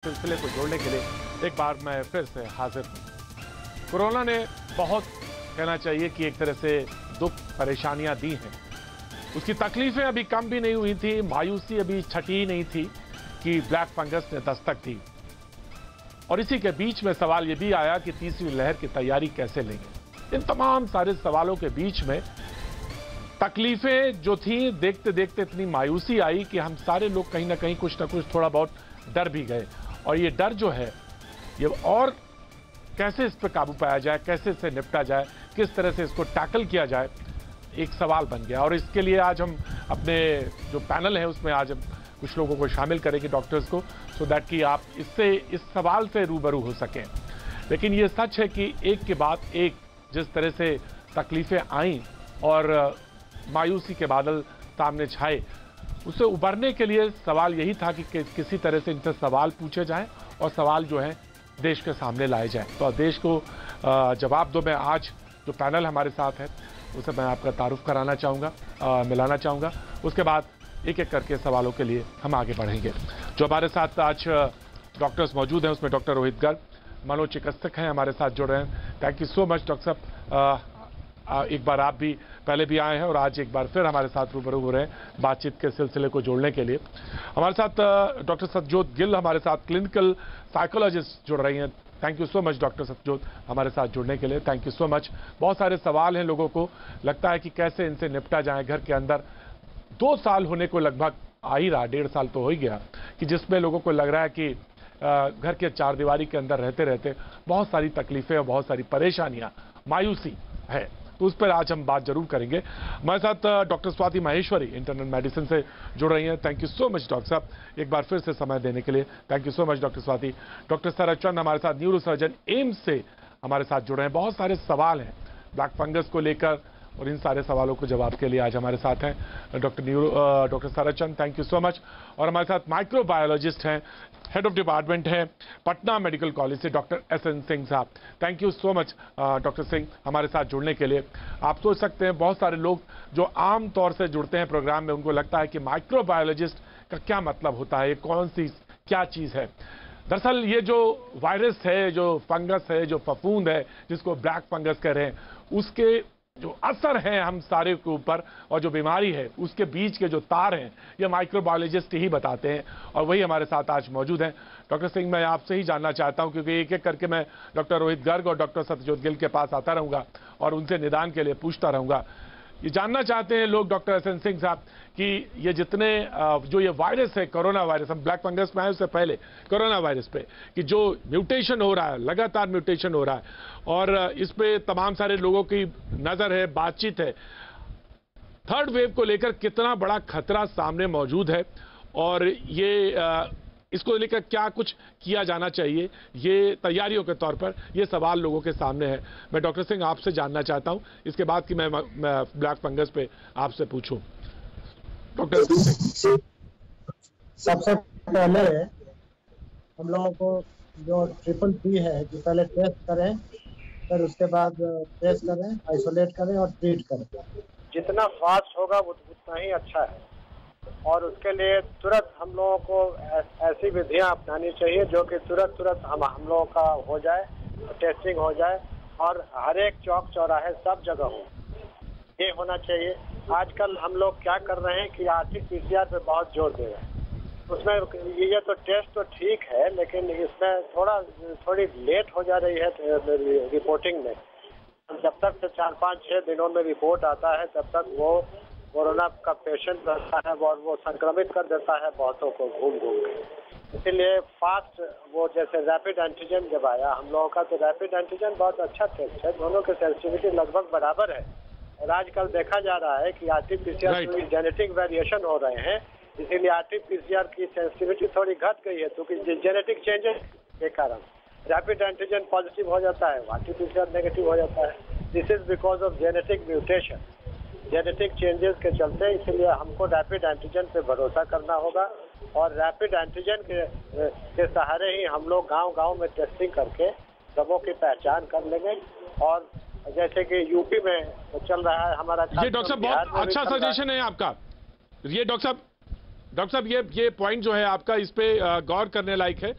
सिलसिले को जोड़ने के लिए एक बार मैं फिर से हाजिर हूं। कोरोना ने बहुत कहना चाहिए कि एक तरह से दुख परेशानियां दी हैं। उसकी तकलीफें अभी कम भी नहीं हुई थी, मायूसी अभी छटी ही नहीं थी कि ब्लैक फंगस ने दस्तक दी। और इसी के बीच में सवाल यह भी आया कि तीसरी लहर की तैयारी कैसे लेंगे। इन तमाम सारे सवालों के बीच में तकलीफें जो थी, देखते देखते इतनी मायूसी आई कि हम सारे लोग कहीं ना कहीं कुछ ना कुछ थोड़ा बहुत डर भी गए। और ये डर जो है, ये और कैसे इस पर काबू पाया जाए, कैसे इससे निपटा जाए, किस तरह से इसको टैकल किया जाए, एक सवाल बन गया। और इसके लिए आज हम अपने जो पैनल है उसमें आज हम कुछ लोगों को शामिल करेंगे, डॉक्टर्स को, सो दैट कि आप इससे इस सवाल से रूबरू हो सकें। लेकिन ये सच है कि एक के बाद एक जिस तरह से तकलीफें आईं और मायूसी के बादल सामने छाए, उससे उबरने के लिए सवाल यही था कि किसी तरह से इनसे सवाल पूछे जाएं और सवाल जो है देश के सामने लाए जाएं। तो देश को जवाब दो। मैं आज जो पैनल हमारे साथ है उसे मैं आपका तारुफ कराना चाहूँगा, मिलाना चाहूँगा। उसके बाद एक एक करके सवालों के लिए हम आगे बढ़ेंगे। जो हमारे साथ आज डॉक्टर्स मौजूद हैं उसमें डॉक्टर रोहित गर्ग मनोचिकित्सक हैं, हमारे साथ जुड़ रहे हैं। Thank you so much doctor साहब। एक बार आप भी पहले भी आए हैं और आज एक बार फिर हमारे साथ रूबरू हो रहे हैं बातचीत के सिलसिले को जोड़ने के लिए। हमारे साथ डॉक्टर सतजोत गिल हमारे साथ क्लिनिकल साइकोलॉजिस्ट जुड़ रही हैं। Thank you so much doctor Satjot हमारे साथ जुड़ने के लिए, थैंक यू सो मच। बहुत सारे सवाल हैं लोगों को, लगता है कि कैसे इनसे निपटा जाए। घर के अंदर 2 साल होने को लगभग आ ही रहा, 1.5 साल तो हो ही गया, कि जिसमें लोगों को लग रहा है कि घर के 4 दीवारी के अंदर रहते रहते बहुत सारी तकलीफें और बहुत सारी परेशानियां, मायूसी है। तो उस पर आज हम बात जरूर करेंगे। हमारे साथ doctor Swati Maheshwari internal medicine से जुड़ रही हैं। Thank you so much doctor साहब, एक बार फिर से समय देने के लिए thank you so much doctor Swati. Doctor Sarchand हमारे साथ न्यूरो सर्जन एम्स से हमारे साथ जुड़ रहे हैं। बहुत सारे सवाल हैं ब्लैक फंगस को लेकर और इन सारे सवालों को जवाब के लिए आज हमारे साथ हैं doctor Sarchand, thank you so much. और हमारे साथ माइक्रोबायोलॉजिस्ट हैं, हेड ऑफ डिपार्टमेंट है पटना मेडिकल कॉलेज से डॉक्टर SN सिंह साहब। Thank you so much doctor Singh हमारे साथ जुड़ने के लिए। आप सोच सकते हैं बहुत सारे लोग जो आम तौर से जुड़ते हैं प्रोग्राम में, उनको लगता है कि माइक्रोबायोलॉजिस्ट का क्या मतलब होता है, ये कौन सी क्या चीज़ है। दरअसल ये जो वायरस है, जो फंगस है, जो फफूंद है जिसको ब्लैक फंगस कह रहे हैं, उसके जो असर है हम सारे के ऊपर और जो बीमारी है उसके बीच के जो तार हैं, ये माइक्रोबायोलॉजिस्ट ही बताते हैं। और वही हमारे साथ आज मौजूद हैं। डॉक्टर सिंह, मैं आपसे ही जानना चाहता हूं, क्योंकि एक एक करके मैं डॉक्टर रोहित गर्ग और डॉक्टर सतजोत गिल के पास आता रहूंगा और उनसे निदान के लिए पूछता रहूंगा। ये जानना चाहते हैं लोग डॉक्टर SN सिंह साहब कि ये जितने जो ये वायरस है, कोरोना वायरस, हम ब्लैक फंगस में आए उससे पहले कोरोना वायरस पे, कि जो म्यूटेशन हो रहा है, लगातार म्यूटेशन हो रहा है और इस पे तमाम सारे लोगों की नजर है, बातचीत है। थर्ड वेव को लेकर कितना बड़ा खतरा सामने मौजूद है और ये इसको लेकर क्या कुछ किया जाना चाहिए, ये तैयारियों के तौर पर ये सवाल लोगों के सामने है। मैं डॉक्टर सिंह आपसे जानना चाहता हूं, इसके बाद कि मैं ब्लैक फंगस पे आपसे पूछूं। डॉक्टर सिंह, सबसे पहले हम लोगों को जो TTT है कि पहले टेस्ट करें, फिर उसके बाद टेस्ट करें, आइसोलेट करें और ट्रीट करें। जितना फास्ट होगा उतना ही अच्छा है और उसके लिए तुरंत हम लोगों को ऐसी विधियां अपनानी चाहिए जो कि तुरंत हम लोगों का हो जाए, टेस्टिंग हो जाए और हर एक चौक चौराहे सब जगह हो, ये होना चाहिए। आजकल हम लोग क्या कर रहे हैं कि RT-PCR पे बहुत जोर दे रहे हैं। उसमें ये तो टेस्ट तो ठीक है, लेकिन इसमें थोड़ी लेट हो जा रही है रिपोर्टिंग में। जब तक 4-5-6 दिनों में रिपोर्ट आता है तब तक वो कोरोना का पेशेंट रहता है और वो संक्रमित कर देता है बहुतों को घूम के। इसीलिए फास्ट वो जैसे रैपिड एंटीजन जब आया हम लोगों का, तो रैपिड एंटीजन बहुत अच्छा टेस्ट है, दोनों के सेंसिटिविटी लगभग बराबर है। और आजकल देखा जा रहा है कि RT-PCR में जेनेटिक वेरिएशन हो रहे हैं, इसीलिए RT-PCR की सेंसिटिविटी थोड़ी घट गई है, क्योंकि जेनेटिक चेंजेस के कारण रैपिड एंटीजन पॉजिटिव हो जाता है, RT-PCR नेगेटिव हो जाता है। This is because of genetic mutation, genetic changes के चलते। इसलिए हमको रैपिड एंटीजन पे भरोसा करना होगा और रैपिड एंटीजन के सहारे ही हम लोग गांव-गांव में टेस्टिंग करके सबों की पहचान कर लेंगे। और जैसे कि यूपी में चल रहा है हमारा, ये डॉक्टर साहब बहुत अच्छा सजेशन है आपका। ये डॉक्टर साहब ये पॉइंट जो है आपका, इस पे गौर करने लायक है